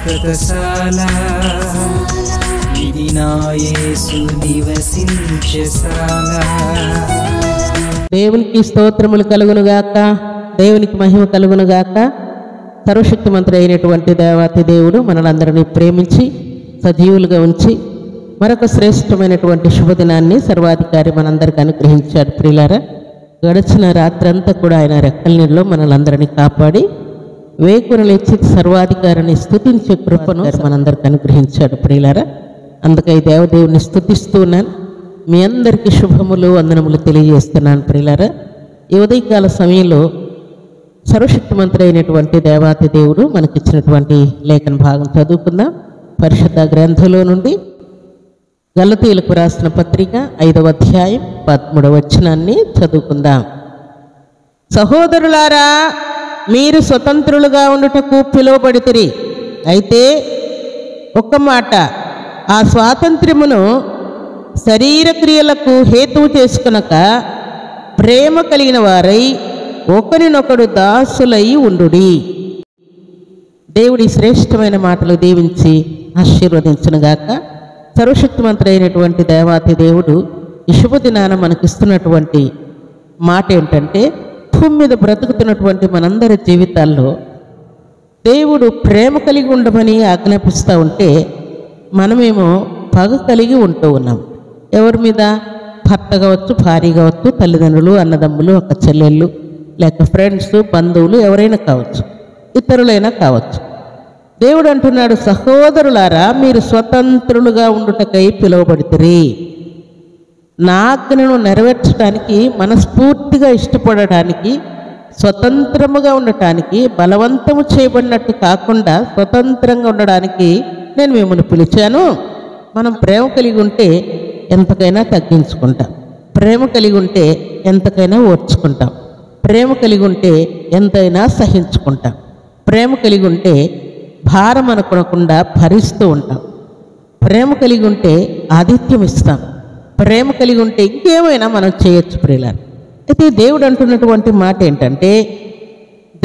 శాశ్వతశాల ఇది నా యేసు నివసించెశాల. దేవునికి స్తోత్రములు కలుగునుగాక, దేవునికి మహిమ కలుగునుగాక. సర్వశక్తిమంతుడు అయినటువంటి దేవాతి దేవుడు మనలందరినీ ప్రేమించి సజీవులుగా ఉంచి మరొక శ్రేష్టమైనటువంటి శుభదినాన్ని సర్వాధికారి మనందరికీ అనుగ్రహించాడు. ప్రియులారా, గడిచిన రాత్రంతా కూడా ఆయన రెక్కల నీళ్ళలో మనలందరినీ కాపాడి వేకురలేచి సర్వాధికారిని స్తుతించే కృపను మనందరికీ అనుగ్రహించాడు. ప్రియులారా, అందుకై దేవదేవుని స్తుతిస్తూ ఉన్నాను. మీ అందరికీ శుభములు వందనములు తెలియజేస్తున్నాను. ప్రియులారా, ఈ ఉదయకాల సమయంలో సర్వశక్తిమంతుడు అయినటువంటి దేవాతి దేవుడు మనకిచ్చినటువంటి లేఖన భాగం చదువుకుందాం. పరిశుద్ధ గ్రంథంలో నుండి గలతీయులకు రాసిన పత్రిక 5వ అధ్యాయం 13వ వచనాన్ని చదువుకుందాం. సహోదరులారా, మీరు స్వతంత్రులుగా ఉండుటకు పిలువబడితిరి. అయితే ఒక్క మాట, ఆ స్వాతంత్ర్యమును శరీర క్రియలకు హేతువు చేసుకొనక ప్రేమ కలిగిన వారై ఒకరినొకడు దాసులై ఉండుడి. దేవుడి శ్రేష్టమైన మాటలు దీవించి ఆశీర్వదించునుగాక. సర్వశక్తిమంతుడైనటువంటి దేవాతి దేవుడు ఈ శుభదినాన మనకిస్తున్నటువంటి మాట ఏంటంటే, భూమి మీద బ్రతుకుతున్నటువంటి మనందరి జీవితాల్లో దేవుడు ప్రేమ కలిగి ఉండమని ఆజ్ఞాపిస్తూ ఉంటే మనమేమో పగ కలిగి ఉంటూ ఉన్నాం. ఎవరి మీద? భర్త కావచ్చు, భార్య కావచ్చు, తల్లిదండ్రులు, అన్నదమ్ములు, అక్క చెల్లెళ్ళు, లేక ఫ్రెండ్స్, బంధువులు, ఎవరైనా కావచ్చు, ఇతరులైనా కావచ్చు. దేవుడు అంటున్నాడు, సహోదరులారా, మీరు స్వతంత్రులుగా ఉండుటకై పిలువబడితిరి. నా ఆజ్ఞను నెరవేర్చడానికి, మనస్ఫూర్తిగా ఇష్టపడటానికి, స్వతంత్రముగా ఉండటానికి, బలవంతము చేయబడినట్టు కాకుండా స్వతంత్రంగా ఉండడానికి నేను మిమ్మల్ని పిలిచాను. మనం ప్రేమ కలిగి ఉంటే ఎంతకైనా తగ్గించుకుంటాం, ప్రేమ కలిగి ఉంటే ఎంతకైనా ఓర్చుకుంటాం, ప్రేమ కలిగి ఉంటే ఎంతైనా సహించుకుంటాం, ప్రేమ కలిగి ఉంటే భారం అనుకోకుండా భరిస్తూ ఉంటాం, ప్రేమ కలిగి ఉంటే ఆతిథ్యం ఇస్తాం, ప్రేమ కలిగి ఉంటే ఇంకేమైనా మనం చేయొచ్చు. ప్రియులారా, అయితే దేవుడు అంటున్నటువంటి మాట ఏంటంటే,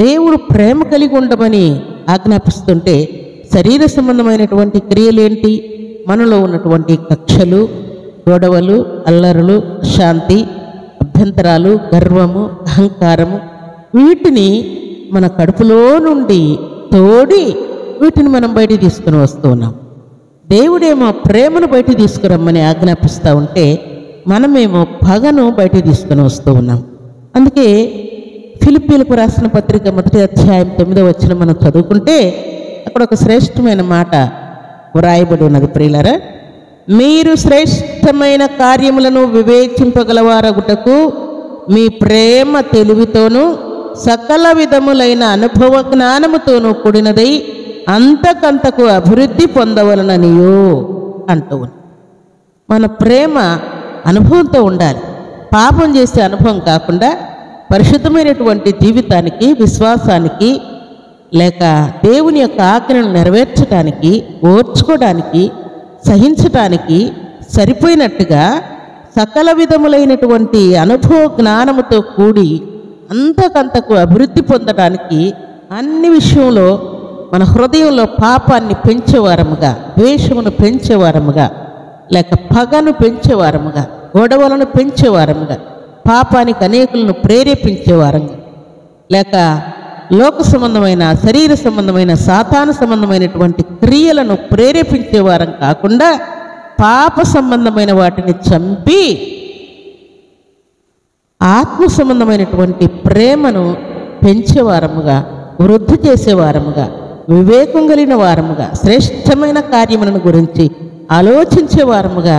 దేవుడు ప్రేమ కలిగి ఉండమని ఆజ్ఞాపిస్తుంటే శరీర సంబంధమైనటువంటి క్రియలేంటి? మనలో ఉన్నటువంటి కక్షలు, గొడవలు, అల్లరులు, శాంతి, అభ్యంతరాలు, గర్వము, అహంకారము, వీటిని మన కడుపులో నుండి తోడి వీటిని మనం బయటికి తీసుకుని వస్తూ ఉన్నాం. దేవుడేమో ప్రేమను బయటికి తీసుకురమ్మని ఆజ్ఞాపిస్తూ ఉంటే మనమేమో పగను బయటికి తీసుకుని వస్తూ ఉన్నాం. అందుకే ఫిలిప్పీలకు రాసిన పత్రిక 1వ అధ్యాయం 9వ వచనం మనం చదువుకుంటే అక్కడ ఒక శ్రేష్టమైన మాట వ్రాయబడి ఉన్నది. ప్రియులారా, మీరు శ్రేష్టమైన కార్యములను వివేచింపగలవారగుటకు మీ ప్రేమ తెలివితోనూ సకల విధములైన అనుభవ జ్ఞానముతోనూ కూడినదై అంతకంతకు అభివృద్ధి పొందవలననియో అంటూ ఉంది. మన ప్రేమ అనుభవంతో ఉండాలి. పాపం చేసే అనుభవం కాకుండా పరిశుద్ధమైనటువంటి జీవితానికి, విశ్వాసానికి, లేక దేవుని యొక్క ఆజ్ఞను నెరవేర్చడానికి, ఓర్చుకోవడానికి, సహించటానికి సరిపోయినట్టుగా సకల విధములైనటువంటి అనుభవ జ్ఞానముతో కూడి అంతకంతకు అభివృద్ధి పొందడానికి అన్ని విషయంలో మన హృదయంలో పాపాన్ని పెంచేవారముగా, ద్వేషమును పెంచేవారముగా, లేక పగను పెంచేవారముగా, గొడవలను పెంచేవారముగా, పాపానికి అనేకులను ప్రేరేపించేవారంగా, లేక లోక సంబంధమైన, శరీర సంబంధమైన, సాతాను సంబంధమైనటువంటి క్రియలను ప్రేరేపించేవారం కాకుండా పాప సంబంధమైన వాటిని చంపి ఆత్మ సంబంధమైనటువంటి ప్రేమను పెంచేవారముగా, వృద్ధి చేసేవారముగా, వివేకం కలిగిన వారముగా, శ్రేష్టమైన కార్యములను గురించి ఆలోచించేవారముగా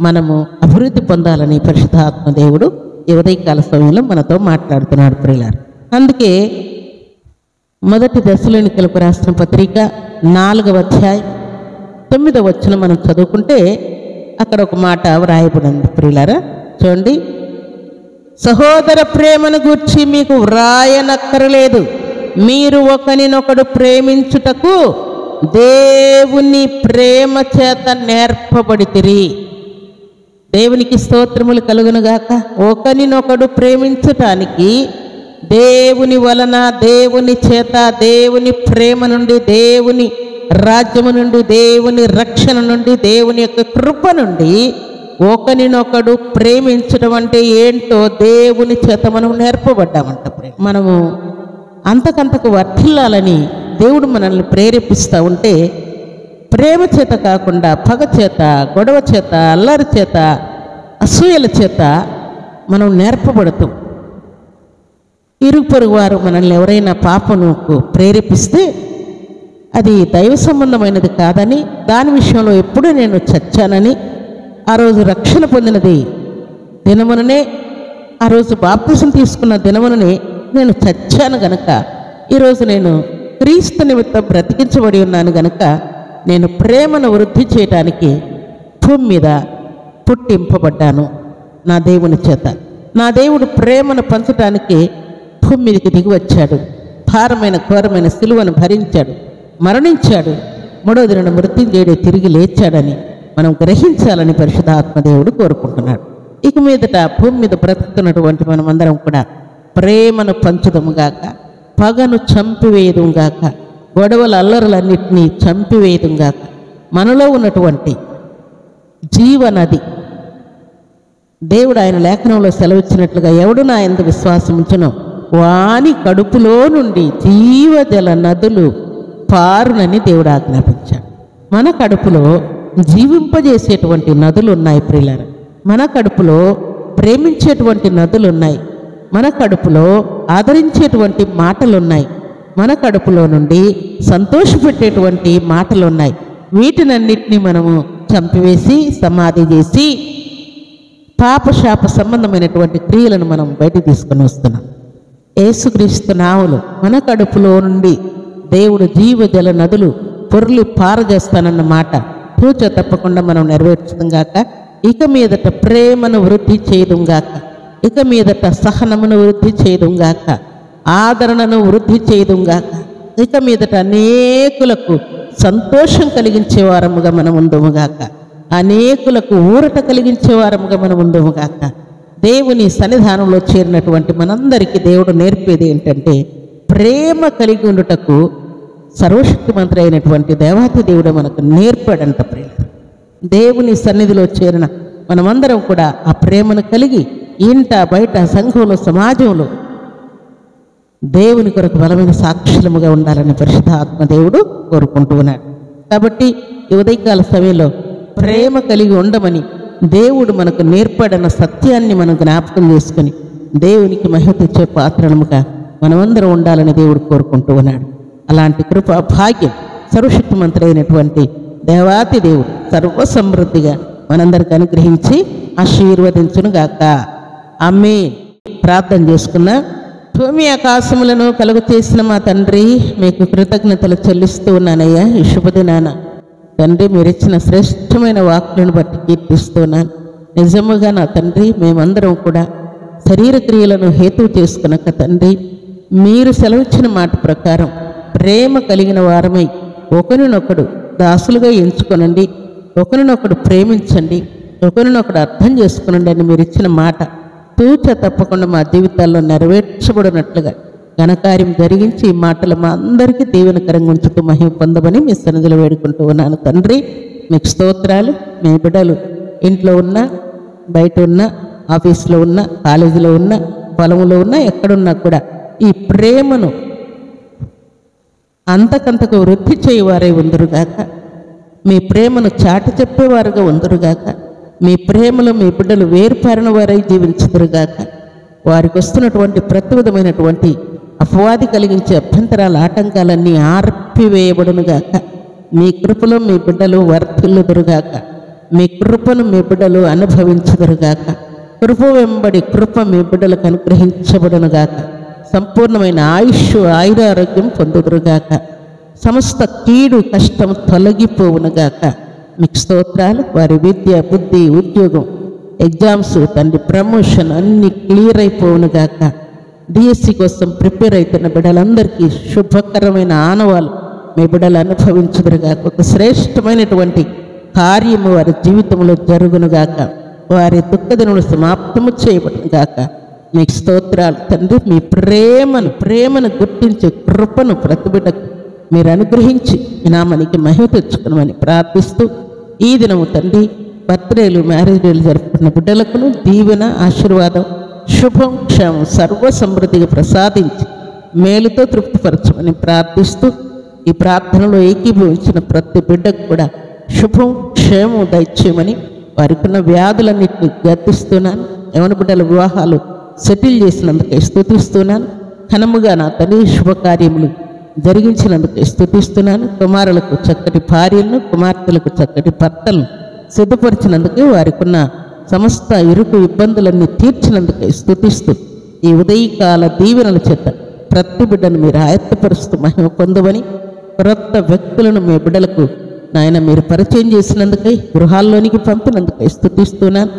మనము అభివృద్ధి పొందాలని పరిశుద్ధాత్మ దేవుడు ఈ ఉదయకాల సమయంలో మనతో మాట్లాడుతున్నాడు. ప్రియులారా, అందుకే 1 దశలోనికలకు రాసిన పత్రిక 4వ అధ్యాయం 9వ వచనం మనం చదువుకుంటే అక్కడ ఒక మాట వ్రాయబడింది. ప్రియులారా, చూడండి, సహోదర ప్రేమను గూర్చి మీకు వ్రాయనక్కరలేదు, మీరు ఒకరినొకడు ప్రేమించుటకు దేవుని ప్రేమ చేత నేర్పబడితిరి. దేవునికి స్తోత్రములు కలుగునుగాక. ఒకరినొకడు ప్రేమించటానికి దేవుని వలన, దేవుని చేత, దేవుని ప్రేమ నుండి, దేవుని రాజ్యము నుండి, దేవుని రక్షణ నుండి, దేవుని యొక్క కృప నుండి ఒకరినొకడు ప్రేమించడం అంటే ఏంటో దేవుని చేత మనం నేర్పబడ్డామంట. మనము అంతకంతకు వర్ధిల్లాలని దేవుడు మనల్ని ప్రేరేపిస్తూ ఉంటే, ప్రేమ చేత కాకుండా పగ చేత, గొడవ చేత, అల్లరి చేత, అసూయల చేత మనం నేర్పబడతాం. ఇరుగు పొరుగు వారు మనల్ని ఎవరైనా పాపముకు ప్రేరేపిస్తే అది దైవ సంబంధమైనది కాదని, దాని విషయంలో ఎప్పుడూ నేను చచ్చానని, ఆ రోజు రక్షణ పొందినది దినముననే, ఆ రోజు బాప్తిసం తీసుకున్న దినముననే నేను చచ్చాను గనక, ఈరోజు నేను క్రీస్తు నిమిత్తం బ్రతికించబడి ఉన్నాను గనక, నేను ప్రేమను వృద్ధి చేయడానికి భూమి మీద పుట్టింపబడ్డాను నా దేవుని చేత. నా దేవుడు ప్రేమను పంచడానికి భూమి మీదకి దిగి వచ్చాడు. భారమైన ఘోరమైన సిలువను భరించాడు, మరణించాడు, మూడవ దినాన మృత్యుంజయుడు తిరిగి లేచాడని మనం గ్రహించాలని పరిశుద్ధాత్మదేవుడు కోరుకుంటున్నాడు. ఇక మీదట భూమి మీద బ్రతుకుతున్నటువంటి మనమందరం కూడా ప్రేమను పంచుదముగాక, పగను చంపివేయదుగాక, గొడవల అల్లరులన్నింటినీ చంపివేయదుగాక. మనలో ఉన్నటువంటి జీవనది దేవుడు ఆయన లేఖనంలో సెలవిచ్చినట్లుగా, ఎవడు నా యందు విశ్వాసం ఉంచునో వాని కడుపులో నుండి జీవజల నదులు పారునని దేవుడు ఆజ్ఞాపించాడు. మన కడుపులో జీవింపజేసేటువంటి నదులు ఉన్నాయి ప్రియులారా. మన కడుపులో ప్రేమించేటువంటి నదులు ఉన్నాయి. మన కడుపులో ఆదరించేటువంటి మాటలు ఉన్నాయి. మన కడుపులో నుండి సంతోషపెట్టేటువంటి మాటలు ఉన్నాయి. వీటినన్నిటినీ మనము చంపివేసి సమాధి చేసి పాపశాప సంబంధమైనటువంటి క్రియలను మనం బయట తీసుకొని వస్తున్నాం. యేసుక్రీస్తు నామములో మన కడుపులో నుండి దేవుడు జీవజల నదులు పొర్లి పారజేస్తానన్న మాట పూచ తప్పకుండా మనం నెరవేర్చుదాంగాక. ఇక మీదట ప్రేమను వృద్ధి చేయదుంగాక, ఇక మీదట సహనమును వృద్ధి చేయదుంగాక, ఆదరణను వృద్ధి చేయదుంగాక, ఇక మీదట అనేకులకు సంతోషం కలిగించే వారముగా మనం ఉందుముగాక, అనేకులకు ఊరట కలిగించే వారముగా మనం ఉందుముగాక. దేవుని సన్నిధానంలో చేరినటువంటి మనందరికీ దేవుడు నేర్పేది ఏంటంటే, ప్రేమ కలిగి ఉండుటకు సర్వశక్తిమంతుడు అయినటువంటి దేవాతి దేవుడు మనకు నేర్పాడంట. ప్రేమ దేవుని సన్నిధిలో చేరిన మనమందరం కూడా ఆ ప్రేమను కలిగి ఇంట బయట సంఘంలో సమాజంలో దేవుని కొరకు బలమైన సాక్షులముగా ఉండాలని పరిశుద్ధాత్మ దేవుడు కోరుకుంటూ ఉన్నాడు. కాబట్టి ఈ ఉదయకాల సమయంలో ప్రేమ కలిగి ఉండమని దేవుడు మనకు నేర్పాడన్న సత్యాన్ని మనం జ్ఞాపకం చేసుకుని దేవునికి మహిమ తెచ్చే పాత్రముగా మనమందరం ఉండాలని దేవుడు కోరుకుంటూ ఉన్నాడు. అలాంటి కృపా భాగ్యం సర్వశక్తిమంతుడైనటువంటి దేవాతి దేవుడు సర్వసమృద్ధిగా మనందరికి అనుగ్రహించి ఆశీర్వదించునుగాక. ఆమేన్. ప్రార్థన చేసుకున్నా. భూమి ఆకాశములను కలుగు చేసిన మా తండ్రి, మీకు కృతజ్ఞతలు చెల్లిస్తూ ఉన్నానయ్యా. ఈ శుభదినాన తండ్రి, మీరు ఇచ్చిన శ్రేష్టమైన వాక్కులను బట్టి కీర్తిస్తున్నాను. నిజముగా నా తండ్రి, మేమందరం కూడా శరీర క్రియలను హేతువు చేసుకున్నాక తండ్రి, మీరు సెలవిచ్చిన మాట ప్రకారం ప్రేమ కలిగిన వారమై ఒకరినొకడు దాసులుగా ఎంచుకొనండి, ఒకరినొకడు ప్రేమించండి, ఒకరినొకడు అర్థం చేసుకునండి అని మీరు ఇచ్చిన మాట తూచ తప్పకుండా మా జీవితాల్లో నెరవేర్చబడినట్లుగా ఘనకార్యం జరిగించి ఈ మాటలు మా అందరికీ దీవెనకరంగా ఉంచుతూ మహిమ పొందమని మీ సన్నిధిలో వేడుకుంటూ ఉన్నాను తండ్రి. మీకు స్తోత్రాలు. మీ బిడ్డలు ఇంట్లో ఉన్నా, బయట ఉన్నా, ఆఫీస్లో ఉన్నా, కాలేజీలో ఉన్నా, పొలంలో ఉన్నా, ఎక్కడున్నా కూడా ఈ ప్రేమను అంతకంతకు వృద్ధి చేయవారే ఉందరుగాక. మీ ప్రేమను చాటి చెప్పేవారుగా ఉందరుగాక. మీ ప్రేమలో మీ బిడ్డలు వేరుపారిన వారై జీవించుదురుగాక. వారికి వస్తున్నటువంటి ప్రతి విధమైనటువంటి అపవాది కలిగించే అభ్యంతరాల ఆటంకాలన్నీ ఆర్పివేయబడునుగాక. మీ కృపలో మీ బిడ్డలు వర్ధిల్లుదురుగాక. మీ కృపను మీ బిడ్డలు అనుభవించుదురుగాక. కృప వెంబడి కృప మీ బిడ్డలకు అనుగ్రహించబడునుగాక. సంపూర్ణమైన ఆయుష్ ఆయురారోగ్యం పొందుదురుగాక. సమస్త కీడు కష్టం తొలగిపోవునుగాక. మీకు స్తోత్రాలు. వారి విద్య, బుద్ధి, ఉద్యోగం, ఎగ్జామ్స్ తండ్రి, ప్రమోషన్ అన్నీ క్లియర్ అయిపోవునుగాక. డిఎస్సి కోసం ప్రిపేర్ అవుతున్న బిడ్డలందరికీ శుభకరమైన ఆనవాలు మీ బిడ్డలు అనుభవించుదురుగాక. ఒక శ్రేష్టమైనటువంటి కార్యము వారి జీవితంలో జరుగునుగాక. వారి దుఃఖదినములు సమాప్తము చేయబడునుగాక. మీకు స్తోత్రాలు తండ్రి. మీ ప్రేమను గుర్తించే కృపను ప్రతి బిడ్డకు మీరు అనుగ్రహించి మీ నామానికి మహిమ తెచ్చుకునమని ప్రార్థిస్తూ ఈ దినము తండ్రి బర్త్డేలు మ్యారేజ్ డేలు జరుపుకున్న బిడ్డలకును దీవెన ఆశీర్వాదం శుభం క్షేమం సర్వ సమృద్ధిగా ప్రసాదించి మేలుతో తృప్తిపరచమని ప్రార్థిస్తూ ఈ ప్రార్థనలో ఏకీభవించిన ప్రతి బిడ్డకు కూడా శుభం క్షేమం దయచేయమని వారికి ఉన్న వ్యాధులన్నింటినీ గర్తిస్తున్నాను. యవన బిడ్డల వివాహాలు సెటిల్ చేసినందుకే స్తుతిస్తున్నాను. ఘనముగా నా తండ్రి శుభకార్యములు జరిగించినందుకే స్తుతిస్తున్నాను. కుమారులకు చక్కటి భార్యలను, కుమార్తెలకు చక్కటి భర్తలను సిద్ధపరిచినందుకే వారికి ఉన్న సమస్త ఇరుకు ఇబ్బందులన్నీ తీర్చినందుకే స్తుతిస్తూ ఈ ఉదయకాల దీవెనల చేత ప్రతి బిడ్డను మీరు ఆయత్తపరుస్తూ మహిమ పొందవని, క్రొత్త వ్యక్తులను మీ బిడ్డలకు నాయన మీరు పరిచయం చేసినందుకై గృహాల్లోనికి పంపినందుకై స్తుతిస్తున్నాను.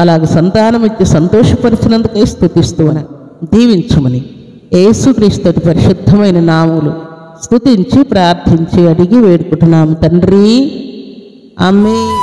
అలాగే సంతానం ఇచ్చి సంతోషపరిచినందుకై స్తుతిస్తున్నాను. దీవించమని యేసుక్రీస్తు పరిశుద్ధమైన నామములు స్తుతించి ప్రార్థించి అడిగి వేడుకుంటున్నాము తండ్రి. ఆమేన్.